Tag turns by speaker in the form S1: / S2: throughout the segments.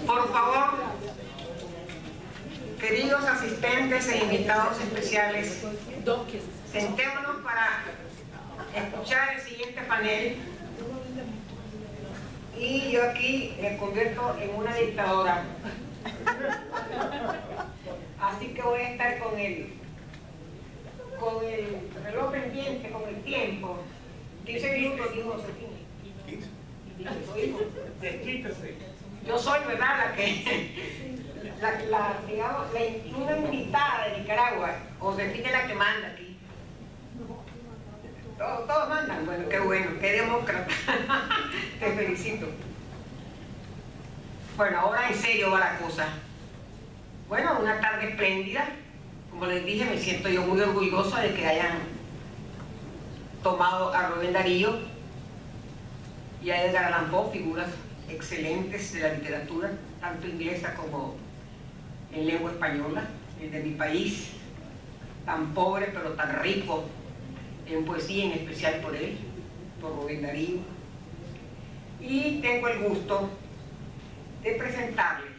S1: Por favor, queridos asistentes e invitados especiales, sentémonos para escuchar el siguiente panel. Y yo aquí me convierto en una dictadora. Así que voy a estar con el reloj pendiente, con el tiempo. 15 minutos, dijo Josefina. Yo soy, ¿verdad?, digamos, una invitada de Nicaragua. Josefina es la que manda aquí. Todos mandan. Bueno, qué bueno, qué demócrata. Te felicito. Bueno, ahora en serio va la cosa. Bueno, una tarde espléndida. Como les dije, me siento yo muy orgullosa de que hayan tomado a Rubén Darío y a Edgar Allan Poe, figuras excelentes de la literatura, tanto inglesa como en lengua española, el de mi país, tan pobre pero tan rico en poesía, en especial por él, por Rubén Darío. Y tengo el gusto de presentarles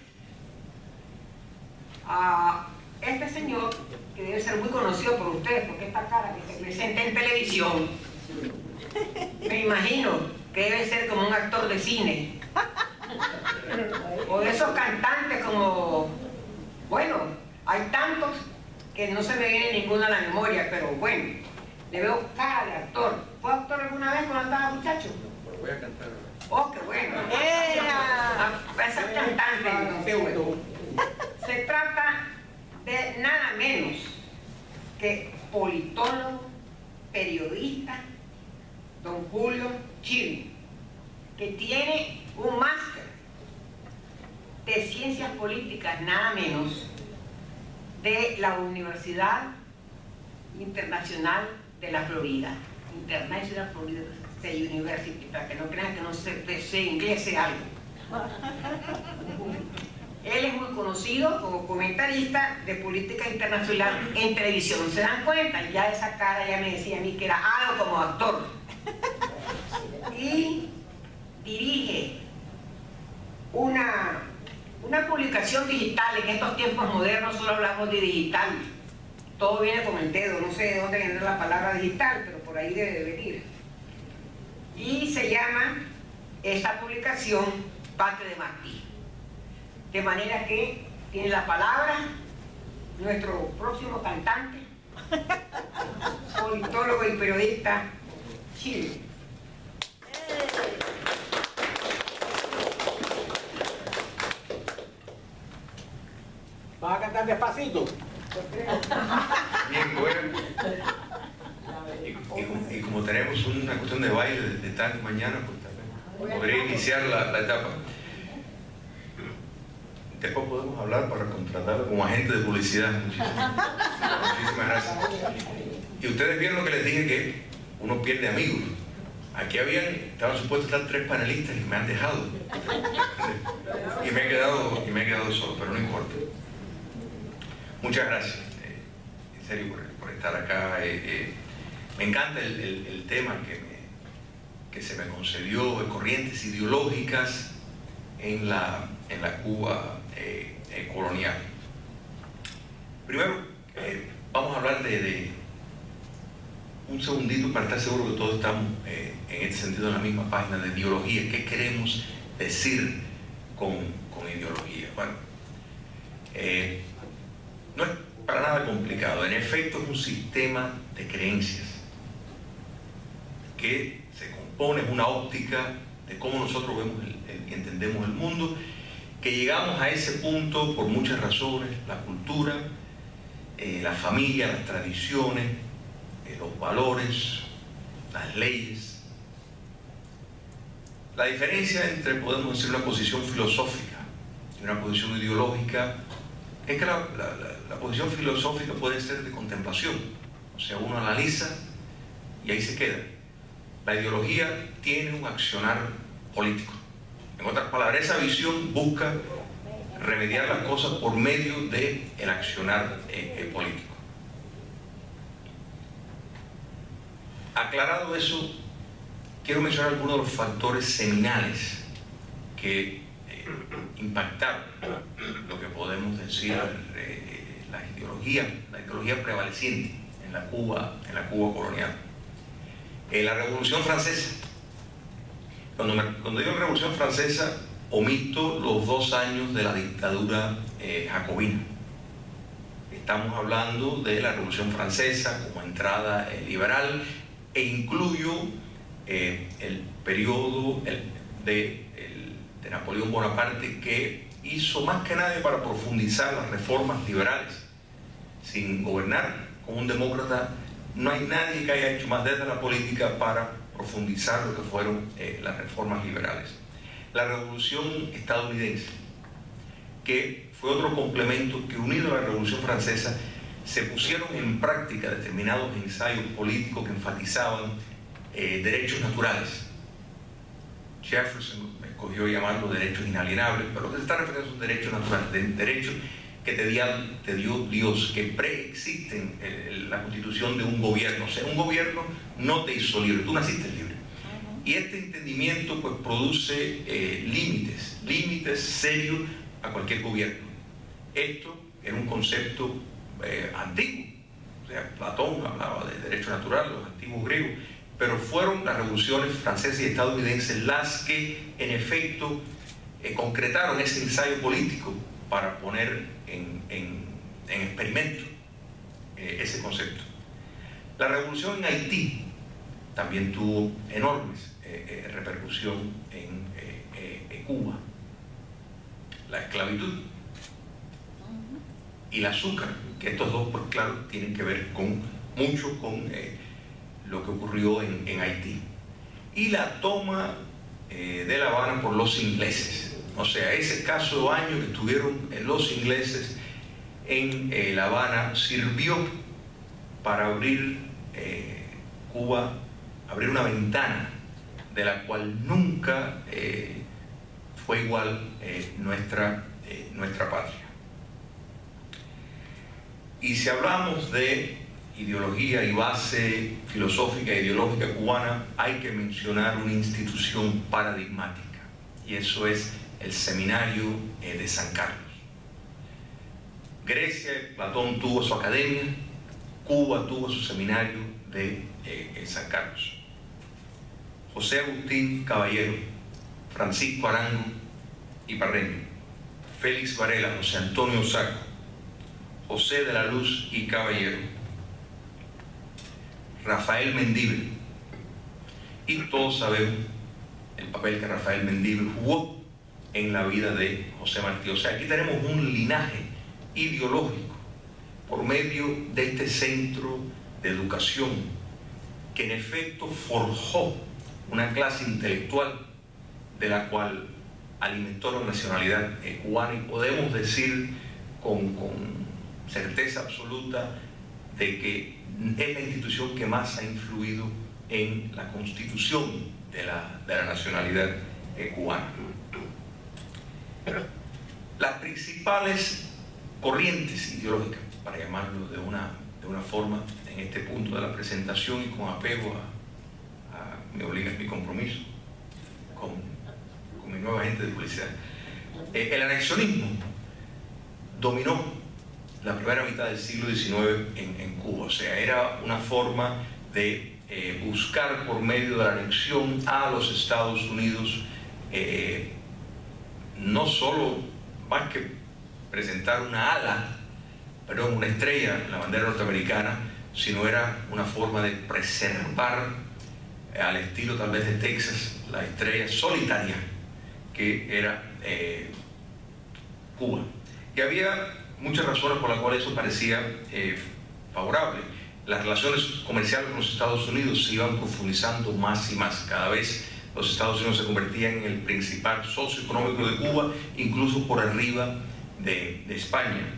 S1: a este señor, que debe ser muy conocido por ustedes, porque esta cara que se presenta en televisión, me imagino que debe ser como un actor de cine, o de esos cantantes como, bueno, hay tantos que no se me viene ninguno a la memoria, pero bueno, le veo cara de actor. ¿Fue actor alguna vez cuando andaba muchacho?
S2: Voy a cantar.
S1: Oh, qué bueno. Va a ser cantante, qué bueno. Se trata de nada menos que politólogo, periodista, don Julio Chirino, que tiene un máster de ciencias políticas, nada menos, de la Universidad Internacional de la Florida, International Florida State University, para que no crean que no sé inglés, sé algo. Él es muy conocido como comentarista de política internacional en televisión. ¿Se dan cuenta? Ya esa cara ya me decía a mí que era algo como actor. Y dirige una publicación digital. En estos tiempos modernos solo hablamos de digital. Todo viene con el dedo. No sé de dónde viene la palabra digital, pero por ahí debe de venir. Y se llama esta publicación Patria de Martí. De manera que tiene la palabra nuestro próximo cantante, politólogo y periodista Chirino.
S3: ¿Vas a cantar despacito?
S2: Bien, bueno. Y como tenemos una cuestión de baile de tarde mañana, pues también podría iniciar la etapa. Después podemos hablar para contratarlo como agente de publicidad. Muchísimas gracias. Y ustedes vieron lo que les dije, que uno pierde amigos. Aquí estaban supuestos estar 3 panelistas y me han dejado. Y me he quedado solo, pero no importa. Muchas gracias, en serio, por estar acá. Me encanta el tema que se me concedió, de corrientes ideológicas en la Cuba colonial. Primero, vamos a hablar de un segundito para estar seguro que todos estamos en este sentido en la misma página de ideología. ¿Qué queremos decir con ideología? Bueno, no es para nada complicado. En efecto, es un sistema de creencias que se compone, es una óptica de cómo nosotros vemos y entendemos el mundo, que llegamos a ese punto por muchas razones: la cultura, la familia, las tradiciones, los valores, las leyes. La diferencia entre, podemos decir, una posición filosófica y una posición ideológica es que la posición filosófica puede ser de contemplación, o sea, uno analiza y ahí se queda. La ideología tiene un accionar político. En otras palabras, esa visión busca remediar las cosas por medio del accionar político. Aclarado eso, quiero mencionar algunos de los factores seminales que impactaron lo que podemos decir la ideología prevaleciente en la Cuba colonial. La Revolución Francesa. Cuando digo Revolución Francesa, omito los 2 años de la dictadura jacobina. Estamos hablando de la Revolución Francesa como entrada liberal, e incluyo el periodo de Napoleón Bonaparte, que hizo más que nadie para profundizar las reformas liberales. Sin gobernar como un demócrata, no hay nadie que haya hecho más desde la política para profundizar lo que fueron las reformas liberales. La Revolución estadounidense, que fue otro complemento que, unido a la Revolución Francesa, se pusieron en práctica determinados ensayos políticos que enfatizaban derechos naturales. Jefferson escogió llamarlos derechos inalienables, pero lo que se está refiriendo son derechos naturales, derechos que te dio Dios, que preexisten la constitución de un gobierno. O sea, un gobierno no te hizo libre, tú naciste libre. Y este entendimiento pues produce límites serios a cualquier gobierno. Esto era un concepto antiguo. O sea, Platón hablaba de derecho natural, los antiguos griegos, pero fueron las revoluciones francesas y estadounidenses las que en efecto concretaron ese ensayo político para poner en experimento ese concepto. La revolución en Haití también tuvo enormes repercusión en Cuba. La esclavitud y el azúcar, que estos dos, pues claro, tienen que ver mucho con lo que ocurrió en Haití. Y la toma de La Habana por los ingleses. O sea, ese escaso año que estuvieron los ingleses en La Habana sirvió para abrir Cuba, abrir una ventana de la cual nunca fue igual nuestra patria. Y si hablamos de ideología y base filosófica e ideológica cubana, hay que mencionar una institución paradigmática, y eso es el Seminario de San Carlos. Grecia, Platón tuvo su academia, Cuba tuvo su seminario de San Carlos. José Agustín Caballero, Francisco Arango y Parreño, Félix Varela, José Antonio Saco, José de la Luz y Caballero, Rafael Mendívil, y todos sabemos el papel que Rafael Mendívil jugó en la vida de José Martí. O sea, aquí tenemos un linaje ideológico por medio de este centro de educación que en efecto forjó una clase intelectual de la cual alimentó la nacionalidad cubana, y podemos decir con certeza absoluta de que es la institución que más ha influido en la constitución de la nacionalidad cubana. Las principales corrientes ideológicas, para llamarlo de una forma, en este punto de la presentación y con apego a mi compromiso con mi nueva agente de publicidad. El anexionismo dominó la primera mitad del siglo XIX en Cuba. O sea, era una forma de buscar por medio de la anexión a los Estados Unidos no solo más que presentar una estrella en la bandera norteamericana, sino era una forma de preservar, al estilo tal vez de Texas, la estrella solitaria que era Cuba. Y había muchas razones por las cuales eso parecía favorable. Las relaciones comerciales con los Estados Unidos se iban profundizando más y más. Cada vez los Estados Unidos se convertían en el principal socio económico de Cuba, incluso por arriba de España.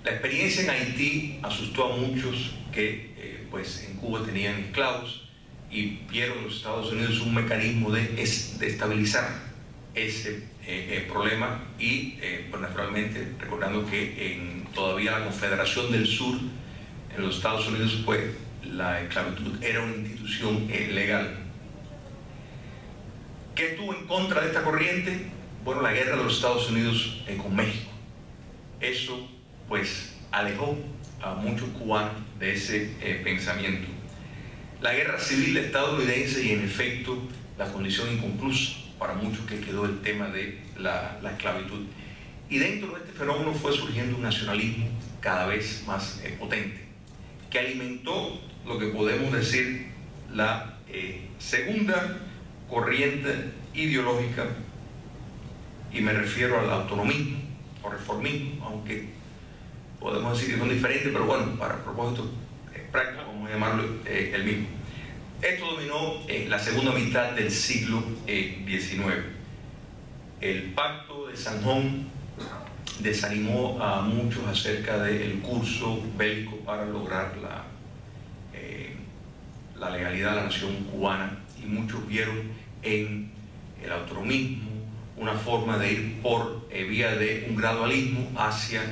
S2: La experiencia en Haití asustó a muchos que pues en Cuba tenían esclavos, y vieron los Estados Unidos un mecanismo de estabilizar ese problema, y pues naturalmente recordando que todavía la Confederación del Sur en los Estados Unidos, pues la esclavitud era una institución legal. ¿Qué estuvo en contra de esta corriente? bueno, la guerra de los Estados Unidos con México. Eso pues alejó a muchos cubanos de ese pensamiento. La guerra civil estadounidense y en efecto la condición inconclusa para muchos que quedó el tema de la esclavitud. Y dentro de este fenómeno fue surgiendo un nacionalismo cada vez más potente, que alimentó lo que podemos decir la segunda corriente ideológica, y me refiero al autonomismo o reformismo, aunque podemos decir que son diferentes, pero bueno, para propósitos prácticos vamos a llamarlo el mismo. Esto dominó la segunda mitad del siglo XIX. El Pacto de Sanjón desanimó a muchos acerca del curso bélico para lograr la legalidad de la nación cubana, y muchos vieron en el autonomismo una forma de ir por vía de un gradualismo hacia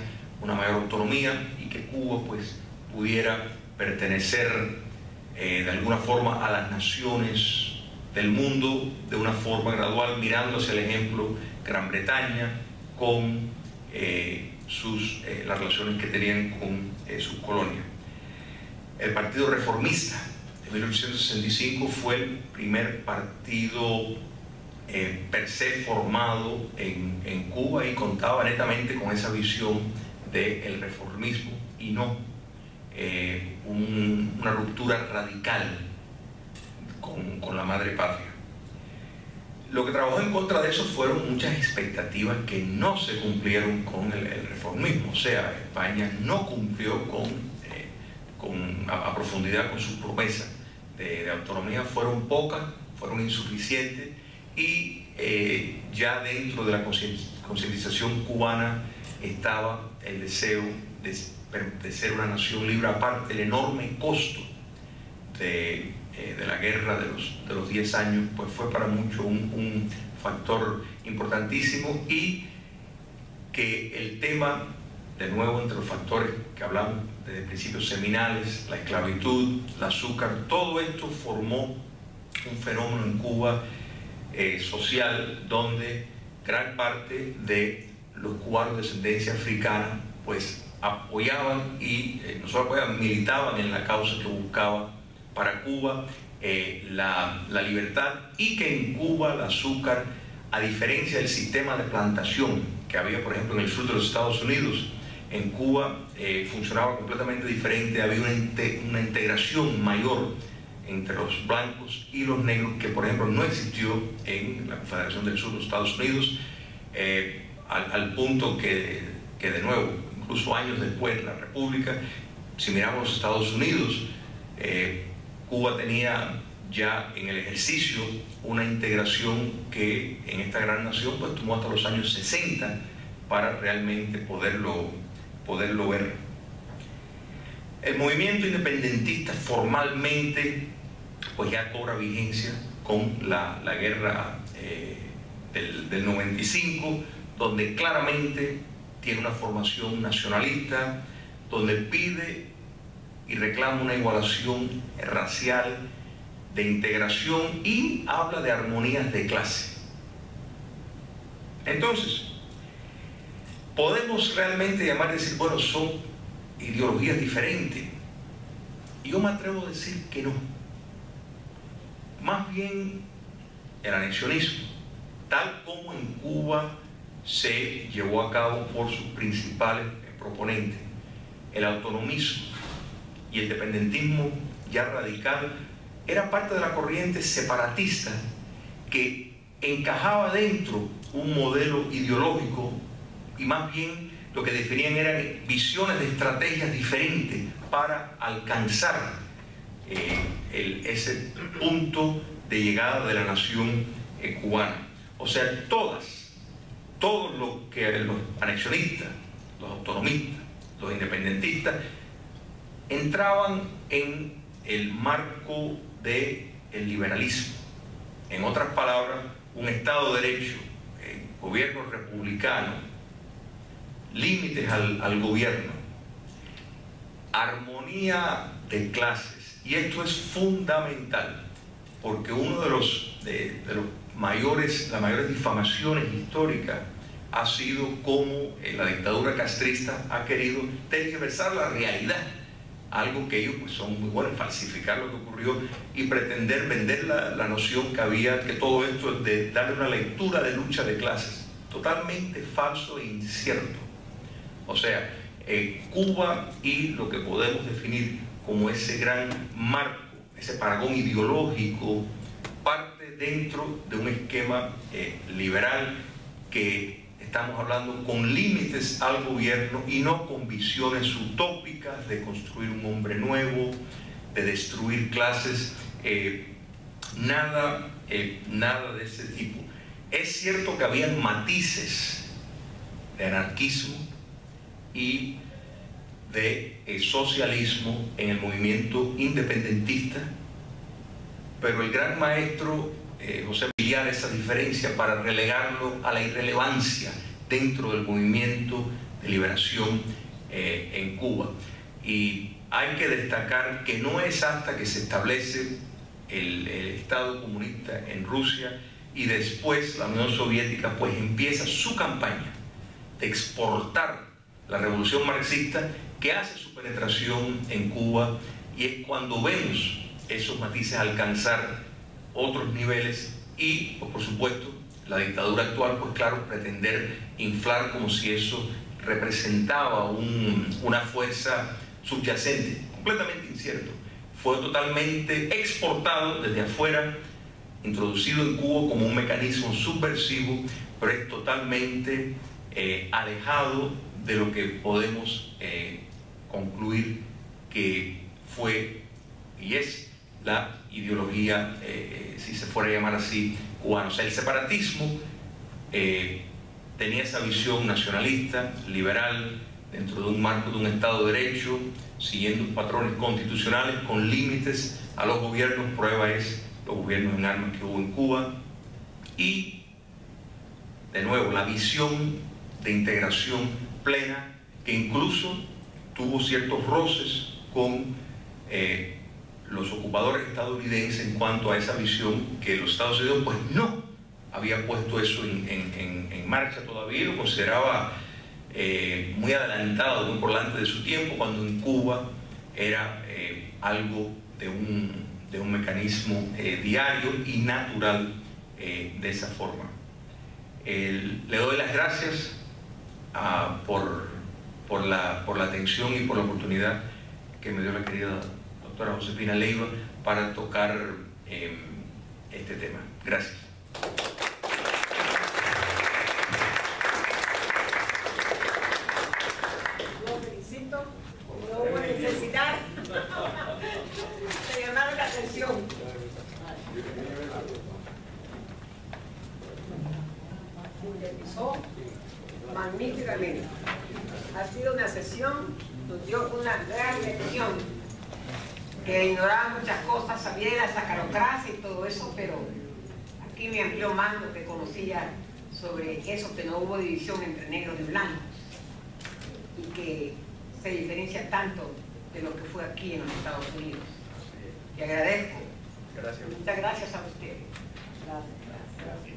S2: una mayor autonomía, y que Cuba pues pudiera pertenecer de alguna forma a las naciones del mundo de una forma gradual, mirando hacia el ejemplo Gran Bretaña con las relaciones que tenían con sus colonias. El Partido Reformista de 1865 fue el primer partido per se formado en Cuba, y contaba netamente con esa visión del reformismo y no una ruptura radical con la madre patria. Lo que trabajó en contra de eso fueron muchas expectativas que no se cumplieron con el reformismo. O sea, España no cumplió a profundidad con sus promesas de autonomía. Fueron pocas, fueron insuficientes, y ya dentro de la concientización cubana estaba el deseo de ser una nación libre. Aparte del enorme costo de la guerra de los 10 años, pues fue para muchos un factor importantísimo, y que el tema, de nuevo, entre los factores que hablamos desde principios seminales, la esclavitud, el azúcar, todo esto formó un fenómeno en Cuba social, donde gran parte de los cubanos de descendencia africana pues apoyaban, y no solo apoyaban, militaban en la causa que buscaba para Cuba la libertad, y que en Cuba el azúcar, a diferencia del sistema de plantación que había por ejemplo en el sur de los Estados Unidos, en Cuba funcionaba completamente diferente. Había una integración mayor entre los blancos y los negros, que por ejemplo no existió en la Confederación del Sur de los Estados Unidos, al punto que de nuevo, incluso años después de la República, si miramos los Estados Unidos, Cuba tenía ya en el ejercicio una integración que en esta gran nación pues tomó hasta los años 60 para realmente poderlo ver. El movimiento independentista formalmente pues ya cobra vigencia con la guerra del 95, donde claramente tiene una formación nacionalista, donde pide y reclama una igualación racial, de integración, y habla de armonías de clase. Entonces, podemos realmente llamar y decir, bueno, son ideologías diferentes. Y yo me atrevo a decir que no. Más bien, el anexionismo, tal como en Cuba se llevó a cabo por sus principales proponentes, el autonomismo y el independentismo ya radical, era parte de la corriente separatista que encajaba dentro un modelo ideológico, y más bien lo que definían eran visiones de estrategias diferentes para alcanzar ese punto de llegada de la nación cubana. O sea, todos los anexionistas, los autonomistas, los independentistas, entraban en el marco del liberalismo. En otras palabras, un Estado de Derecho, gobierno republicano, límites al gobierno, armonía de clases. Y esto es fundamental, porque uno de los las mayores difamaciones históricas ha sido cómo la dictadura castrista ha querido tergiversar la realidad, algo que ellos pues son muy buenos en falsificar lo que ocurrió y pretender vender la noción que había, que todo esto es de darle una lectura de lucha de clases, totalmente falso e incierto. O sea, Cuba y lo que podemos definir como ese gran marco, ese paragón ideológico, parte dentro de un esquema liberal que estamos hablando con límites al gobierno y no con visiones utópicas de construir un hombre nuevo, de destruir clases, nada de ese tipo. Es cierto que habían matices de anarquismo y de socialismo en el movimiento independentista, pero el gran maestro José Miliar esa diferencia para relegarlo a la irrelevancia dentro del movimiento de liberación en Cuba. Y hay que destacar que no es hasta que se establece el Estado comunista en Rusia y después la Unión Soviética pues empieza su campaña de exportar la revolución marxista, que hace su penetración en Cuba, y es cuando vemos esos matices alcanzar otros niveles y, pues, por supuesto, la dictadura actual, pues claro, pretender inflar como si eso representaba una fuerza subyacente, completamente incierto. Fue totalmente exportado desde afuera, introducido en Cuba como un mecanismo subversivo, pero es totalmente alejado de lo que podemos concluir que fue y es la ideología, si se fuera a llamar así, cubana. O sea, el separatismo tenía esa visión nacionalista, liberal, dentro de un marco de un Estado de Derecho, siguiendo patrones constitucionales con límites a los gobiernos. Prueba es los gobiernos en armas que hubo en Cuba. Y, de nuevo, la visión de integración plena, que incluso tuvo ciertos roces con los ocupadores estadounidenses en cuanto a esa visión, que los Estados Unidos pues no había puesto eso en marcha todavía, lo consideraba muy adelantado, muy por delante de su tiempo, cuando en Cuba era algo de un mecanismo diario y natural de esa forma. Le doy las gracias por la atención y por la oportunidad que me dio la querida doctora Josefina Leiva para tocar este tema. Gracias.
S1: Lo felicito, no hubo necesidad de llamar la atención. Sintetizó magníficamente. Ha sido una sesión, nos dio una gran lección, que ignoraba muchas cosas, sabía de la sacarocracia y todo eso, pero aquí me amplió más lo que conocía sobre eso, que no hubo división entre negros y blancos, y que se diferencia tanto de lo que fue aquí en los Estados Unidos. Y agradezco.
S2: Gracias.
S1: Muchas gracias a ustedes. Gracias.
S2: Gracias.